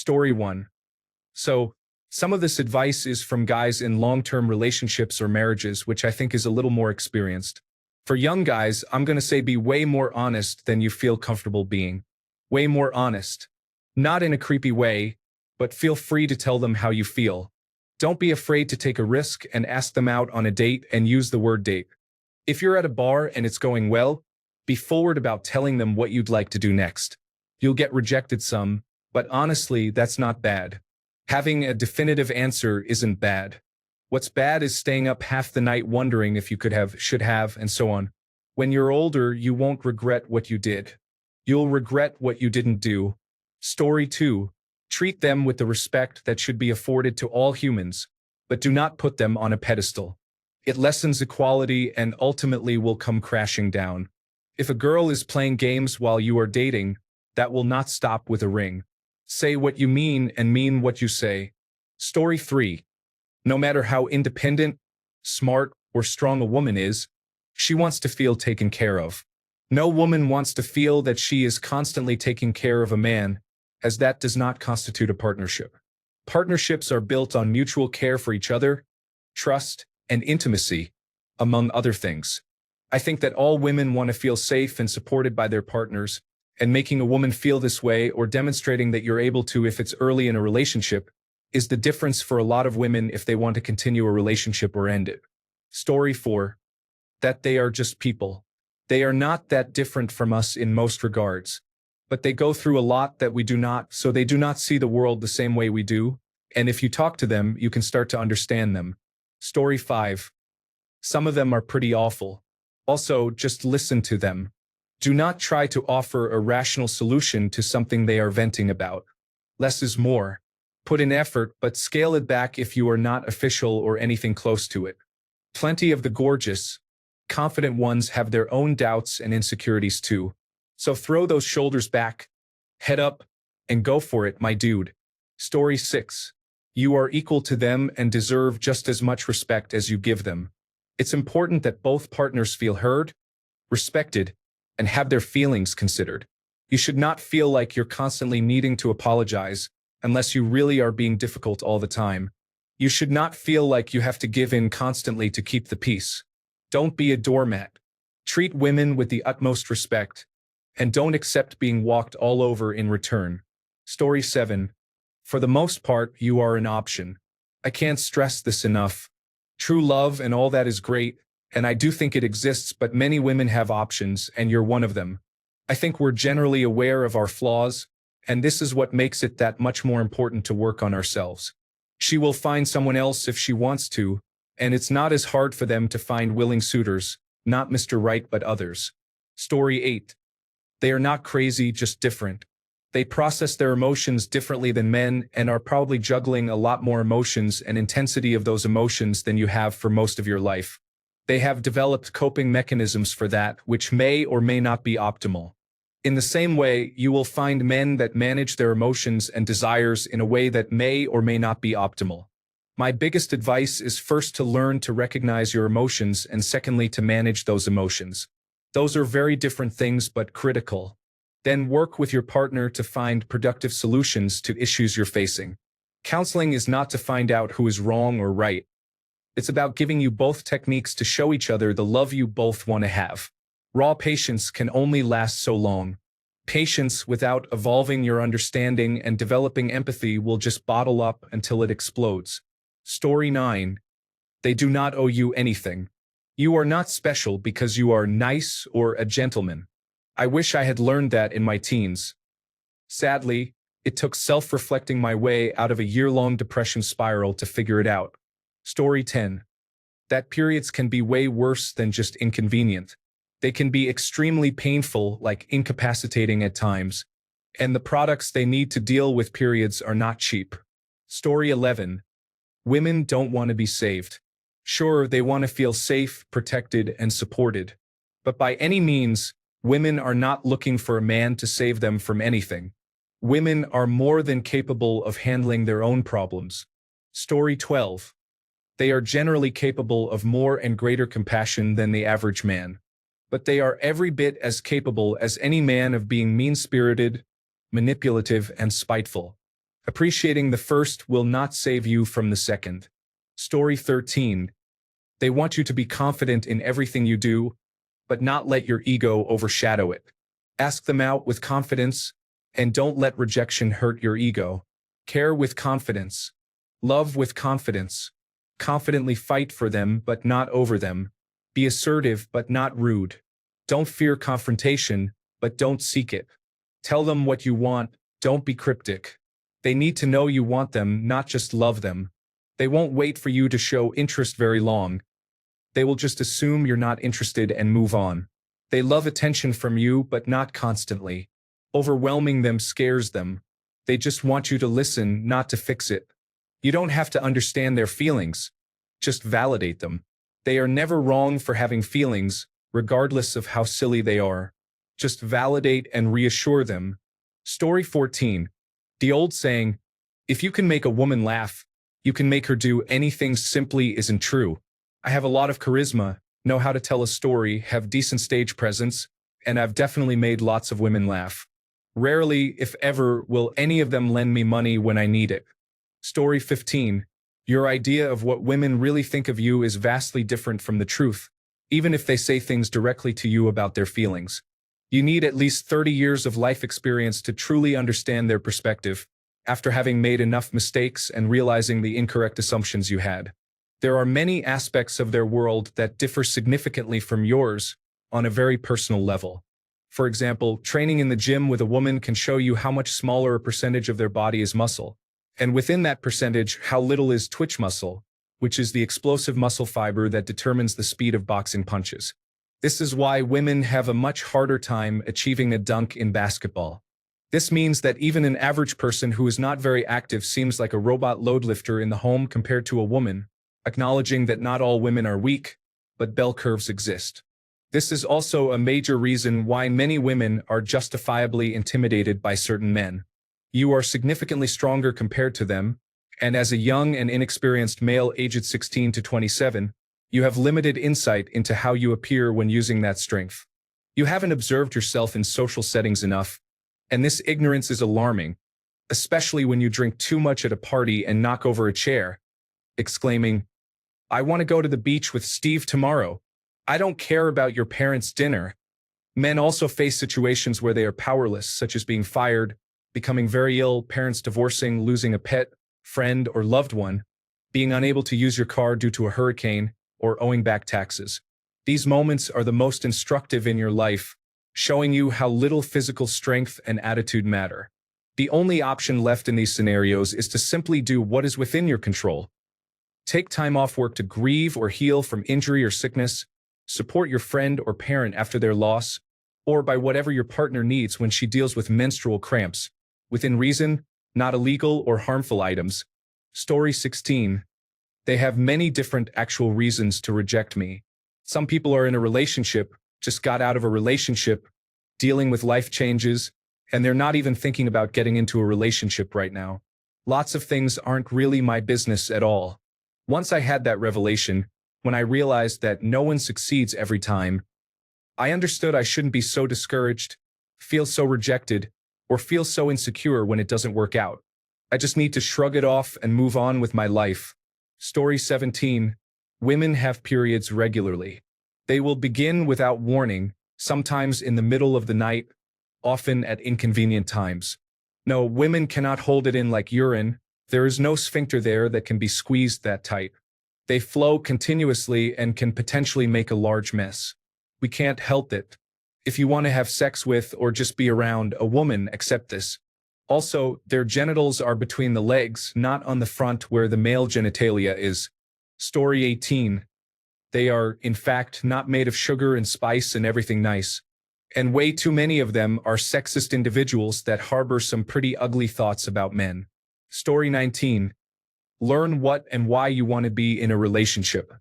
Story 1. So, some of this advice is from guys in long-term relationships or marriages, which I think is a little more experienced. For young guys, I'm going to say be way more honest than you feel comfortable being. Way more honest. Not in a creepy way, but feel free to tell them how you feel. Don't be afraid to take a risk and ask them out on a date and use the word date. If you're at a bar and it's going well, be forward about telling them what you'd like to do next. You'll get rejected some, but honestly, that's not bad. Having a definitive answer isn't bad. What's bad is staying up half the night wondering if you could have, should have, and so on. When you're older, you won't regret what you did. You'll regret what you didn't do. Story 2. Treat them with the respect that should be afforded to all humans, but do not put them on a pedestal. It lessens equality and ultimately will come crashing down. If a girl is playing games while you are dating, that will not stop with a ring. Say what you mean and mean what you say. Story 3. No matter how independent, smart, or strong a woman is, she wants to feel taken care of. No woman wants to feel that she is constantly taking care of a man, as that does not constitute a partnership. Partnerships are built on mutual care for each other, trust, and intimacy, among other things. I think that all women want to feel safe and supported by their partners, and making a woman feel this way or demonstrating that you're able to if it's early in a relationship is the difference for a lot of women if they want to continue a relationship or end it. Story 4. That they are just people. They are not that different from us in most regards, but they go through a lot that we do not, so they do not see the world the same way we do, and if you talk to them, you can start to understand them. Story 5. Some of them are pretty awful. Also, just listen to them. Do not try to offer a rational solution to something they are venting about. Less is more. Put in effort, but scale it back if you are not official or anything close to it. Plenty of the gorgeous, confident ones have their own doubts and insecurities too. So throw those shoulders back, head up, and go for it, my dude. Story 6. You are equal to them and deserve just as much respect as you give them. It's important that both partners feel heard, respected, and have their feelings considered. You should not feel like you're constantly needing to apologize unless you really are being difficult all the time. You should not feel like you have to give in constantly to keep the peace. Don't be a doormat. Treat women with the utmost respect, and don't accept being walked all over in return. Story 7. For the most part, you are an option. I can't stress this enough. True love and all that is great, and I do think it exists, but many women have options, and you're one of them. I think we're generally aware of our flaws, and this is what makes it that much more important to work on ourselves. She will find someone else if she wants to, and it's not as hard for them to find willing suitors, not Mr. Right but others. Story 8. They are not crazy, just different. They process their emotions differently than men and are probably juggling a lot more emotions and intensity of those emotions than you have for most of your life. They have developed coping mechanisms for that, which may or may not be optimal. In the same way, you will find men that manage their emotions and desires in a way that may or may not be optimal. My biggest advice is first to learn to recognize your emotions and secondly to manage those emotions. Those are very different things but critical. Then work with your partner to find productive solutions to issues you're facing. Counseling is not to find out who is wrong or right. It's about giving you both techniques to show each other the love you both want to have. Raw patience can only last so long. Patience without evolving your understanding and developing empathy will just bottle up until it explodes. Story 9. They do not owe you anything. You are not special because you are nice or a gentleman. I wish I had learned that in my teens. Sadly, it took self-reflecting my way out of a year-long depression spiral to figure it out. Story 10. That periods can be way worse than just inconvenient. They can be extremely painful, like incapacitating at times, and the products they need to deal with periods are not cheap. Story 11. Women don't want to be saved. Sure, they want to feel safe, protected, and supported. But by any means, women are not looking for a man to save them from anything. Women are more than capable of handling their own problems. Story 12. They are generally capable of more and greater compassion than the average man. But they are every bit as capable as any man of being mean-spirited, manipulative, and spiteful. Appreciating the first will not save you from the second. Story 13. They want you to be confident in everything you do, but not let your ego overshadow it. Ask them out with confidence, and don't let rejection hurt your ego. Care with confidence. Love with confidence. Confidently fight for them, but not over them. Be assertive, but not rude. Don't fear confrontation, but don't seek it. Tell them what you want, don't be cryptic. They need to know you want them, not just love them. They won't wait for you to show interest very long. They will just assume you're not interested and move on. They love attention from you, but not constantly. Overwhelming them scares them. They just want you to listen, not to fix it. You don't have to understand their feelings. Just validate them. They are never wrong for having feelings, regardless of how silly they are. Just validate and reassure them. Story 14. The old saying, if you can make a woman laugh, you can make her do anything, simply isn't true. I have a lot of charisma, know how to tell a story, have decent stage presence, and I've definitely made lots of women laugh. Rarely, if ever, will any of them lend me money when I need it. Story 15. Your idea of what women really think of you is vastly different from the truth, even if they say things directly to you about their feelings. You need at least 30 years of life experience to truly understand their perspective, after having made enough mistakes and realizing the incorrect assumptions you had. There are many aspects of their world that differ significantly from yours on a very personal level. For example, training in the gym with a woman can show you how much smaller a percentage of their body is muscle, and within that percentage, how little is twitch muscle, which is the explosive muscle fiber that determines the speed of boxing punches. This is why women have a much harder time achieving a dunk in basketball. This means that even an average person who is not very active seems like a robot load lifter in the home compared to a woman, acknowledging that not all women are weak, but bell curves exist. This is also a major reason why many women are justifiably intimidated by certain men. You are significantly stronger compared to them, and as a young and inexperienced male aged 16 to 27, you have limited insight into how you appear when using that strength. You haven't observed yourself in social settings enough, and this ignorance is alarming, especially when you drink too much at a party and knock over a chair, exclaiming, "I want to go to the beach with Steve tomorrow. I don't care about your parents' dinner." Men also face situations where they are powerless, such as being fired, becoming very ill, parents divorcing, losing a pet, friend, or loved one, being unable to use your car due to a hurricane, or owing back taxes. These moments are the most instructive in your life, showing you how little physical strength and attitude matter. The only option left in these scenarios is to simply do what is within your control. Take time off work to grieve or heal from injury or sickness, support your friend or parent after their loss, or buy whatever your partner needs when she deals with menstrual cramps, within reason, not illegal or harmful items. Story 16. They have many different actual reasons to reject me. Some people are in a relationship, just got out of a relationship, dealing with life changes, and they're not even thinking about getting into a relationship right now. Lots of things aren't really my business at all. Once I had that revelation, when I realized that no one succeeds every time, I understood I shouldn't be so discouraged, feel so rejected, or feel so insecure when it doesn't work out. I just need to shrug it off and move on with my life. Story 17. Women have periods regularly. They will begin without warning, sometimes in the middle of the night, often at inconvenient times. No, women cannot hold it in like urine. There is no sphincter there that can be squeezed that tight. They flow continuously and can potentially make a large mess. We can't help it. If you want to have sex with or just be around a woman, accept this. Also, their genitals are between the legs, not on the front where the male genitalia is. Story 18. They are, in fact, not made of sugar and spice and everything nice. And way too many of them are sexist individuals that harbor some pretty ugly thoughts about men. Story 19. Learn what and why you want to be in a relationship.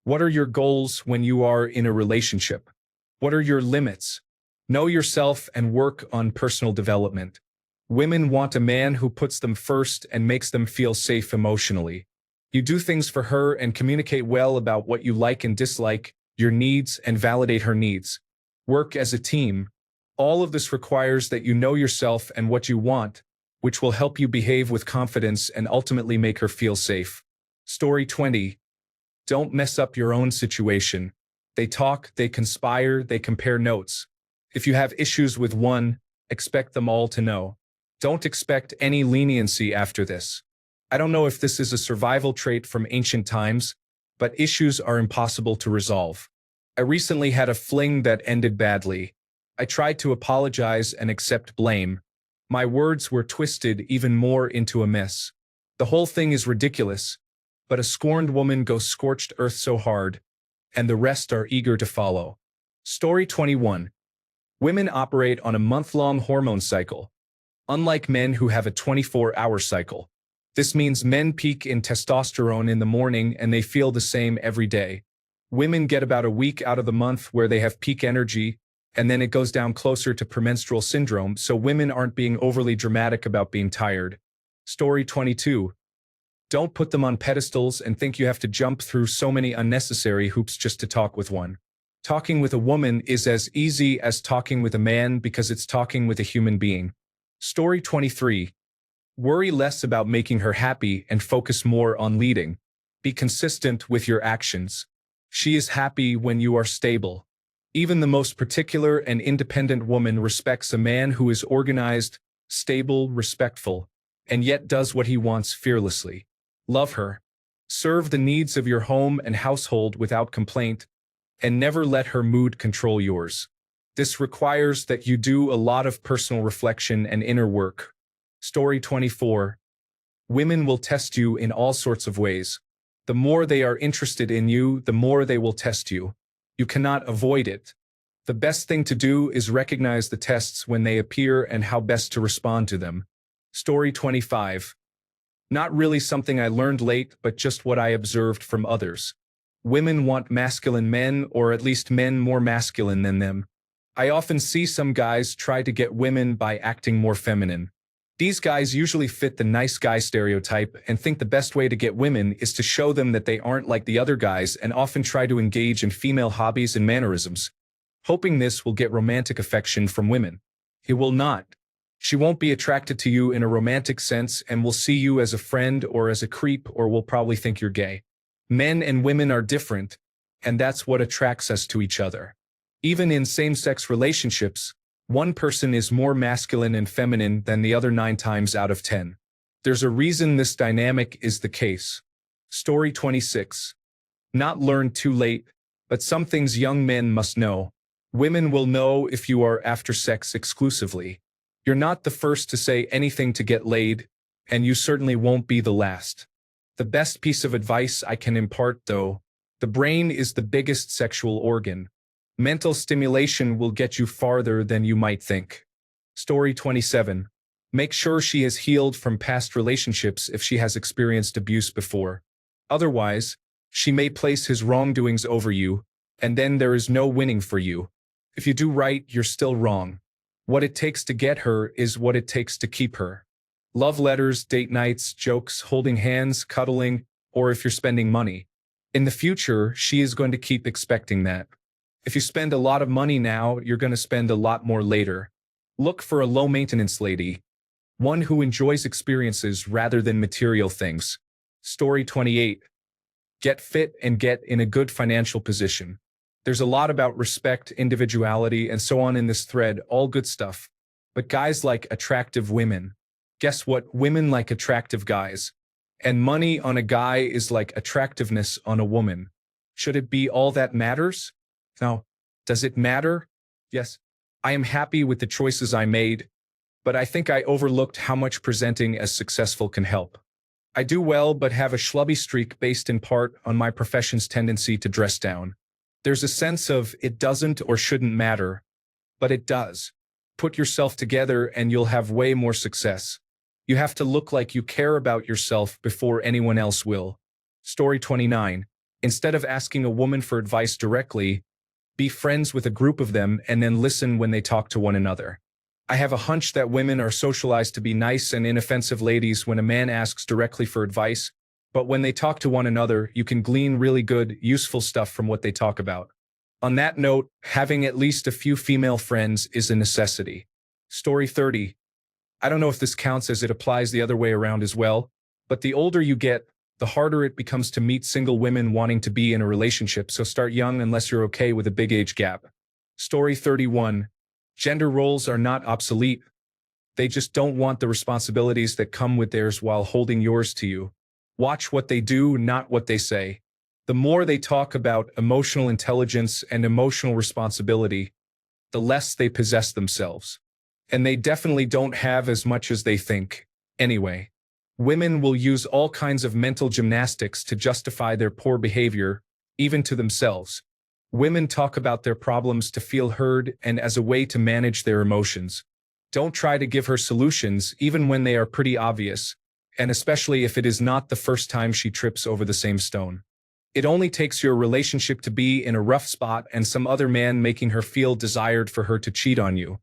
What are your goals when you are in a relationship? What are your limits? Know yourself and work on personal development. Women want a man who puts them first and makes them feel safe emotionally. You do things for her and communicate well about what you like and dislike, your needs, and validate her needs. Work as a team. All of this requires that you know yourself and what you want, which will help you behave with confidence and ultimately make her feel safe. Story 20. Don't mess up your own situation. They talk, they conspire, they compare notes. If you have issues with one, expect them all to know. Don't expect any leniency after this. I don't know if this is a survival trait from ancient times, but issues are impossible to resolve. I recently had a fling that ended badly. I tried to apologize and accept blame. My words were twisted even more into a mess. The whole thing is ridiculous, but a scorned woman goes scorched earth so hard, and the rest are eager to follow. Story 21. Women operate on a month-long hormone cycle, unlike men who have a 24-hour cycle. This means men peak in testosterone in the morning and they feel the same every day. Women get about a week out of the month where they have peak energy, and then it goes down closer to premenstrual syndrome, so women aren't being overly dramatic about being tired. Story 22. Don't put them on pedestals and think you have to jump through so many unnecessary hoops just to talk with one. Talking with a woman is as easy as talking with a man because it's talking with a human being. Story 23. Worry less about making her happy and focus more on leading. Be consistent with your actions. She is happy when you are stable. Even the most particular and independent woman respects a man who is organized, stable, respectful, and yet does what he wants fearlessly. Love her. Serve the needs of your home and household without complaint, and never let her mood control yours. This requires that you do a lot of personal reflection and inner work. Story 24. Women will test you in all sorts of ways. The more they are interested in you, the more they will test you. You cannot avoid it. The best thing to do is recognize the tests when they appear and how best to respond to them. Story 25. Not really something I learned late, but just what I observed from others. Women want masculine men, or at least men more masculine than them. I often see some guys try to get women by acting more feminine. These guys usually fit the nice guy stereotype and think the best way to get women is to show them that they aren't like the other guys, and often try to engage in female hobbies and mannerisms, hoping this will get romantic affection from women. It will not. She won't be attracted to you in a romantic sense and will see you as a friend or as a creep, or will probably think you're gay. Men and women are different, and that's what attracts us to each other. Even in same-sex relationships, one person is more masculine and feminine than the other 9 times out of 10. There's a reason this dynamic is the case. Story 26. Not learned too late, but some things young men must know. Women will know if you are after sex exclusively. You're not the first to say anything to get laid, and you certainly won't be the last. The best piece of advice I can impart, though: the brain is the biggest sexual organ. Mental stimulation will get you farther than you might think. Story 27. Make sure she has healed from past relationships if she has experienced abuse before. Otherwise, she may place his wrongdoings over you, and then there is no winning for you. If you do right, you're still wrong. What it takes to get her is what it takes to keep her. Love letters, date nights, jokes, holding hands, cuddling, or if you're spending money. In the future, she is going to keep expecting that. If you spend a lot of money now, you're going to spend a lot more later. Look for a low-maintenance lady, one who enjoys experiences rather than material things. Story 28. Get fit and get in a good financial position. There's a lot about respect, individuality, and so on in this thread, all good stuff. But guys like attractive women. Guess what? Women like attractive guys. And money on a guy is like attractiveness on a woman. Should it be all that matters? No. Does it matter? Yes. I am happy with the choices I made, but I think I overlooked how much presenting as successful can help. I do well, but have a schlubby streak based in part on my profession's tendency to dress down. There's a sense of it doesn't or shouldn't matter, but it does. Put yourself together and you'll have way more success. You have to look like you care about yourself before anyone else will. Story 29. Instead of asking a woman for advice directly, be friends with a group of them and then listen when they talk to one another. I have a hunch that women are socialized to be nice and inoffensive ladies when a man asks directly for advice, but when they talk to one another, you can glean really good, useful stuff from what they talk about. On that note, having at least a few female friends is a necessity. Story 30. I don't know if this counts as it applies the other way around as well, but the older you get, the harder it becomes to meet single women wanting to be in a relationship, so start young unless you're okay with a big age gap. Story 31. Gender roles are not obsolete. They just don't want the responsibilities that come with theirs while holding yours to you. Watch what they do, not what they say. The more they talk about emotional intelligence and emotional responsibility, the less they possess themselves. And they definitely don't have as much as they think. Anyway, women will use all kinds of mental gymnastics to justify their poor behavior, even to themselves. Women talk about their problems to feel heard and as a way to manage their emotions. Don't try to give her solutions, even when they are pretty obvious, and especially if it is not the first time she trips over the same stone. It only takes your relationship to be in a rough spot and some other man making her feel desired for her to cheat on you.